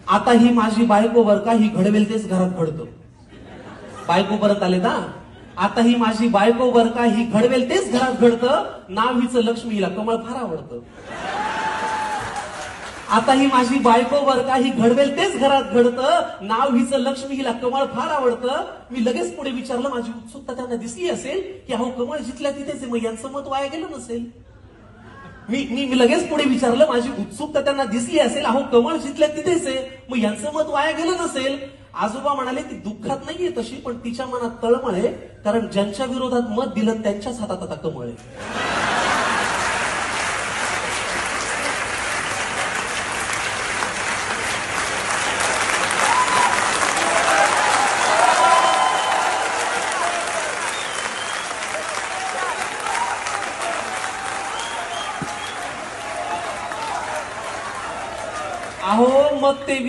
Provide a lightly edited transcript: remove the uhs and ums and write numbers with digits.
आता ही माझी बायको बर का, ही घडवेल तेच घरात घडतं. बायको परत आले ना. आता ही माझी बायको बर का, ही घडवेल तेच घरात घडतं. नाव हिचं लक्ष्मी, हिला कमळ फार आवडतं. आता ही माझी बायको बर का, ही घडवेल तेच घरात घडतं. नाव हिचं लक्ष्मी, हिला कमळ फार आवडतं. मी लगेच पुढे विचारलं, माझी उत्सुकता त्यांना दिसली असेल की अहो कमळ जिथल्या तिथेच आहे, मग यांचं मत वाया गेलं नसेल. मी लगेच पुढे विचारलं, माझी उत्सुकता त्यांना दिसली असेल, अहो कमळ जिथल्या तिथेच आहे, मग यांचं मत वाया गेलं नसेल. आजोबा म्हणाले, ती दुःखात नाहीये तशी, पण तिच्या मनात तळमळ आहे, कारण ज्यांच्या विरोधात मत दिलं त्यांच्याच हातात आता कमळ आहे. अहो मग ते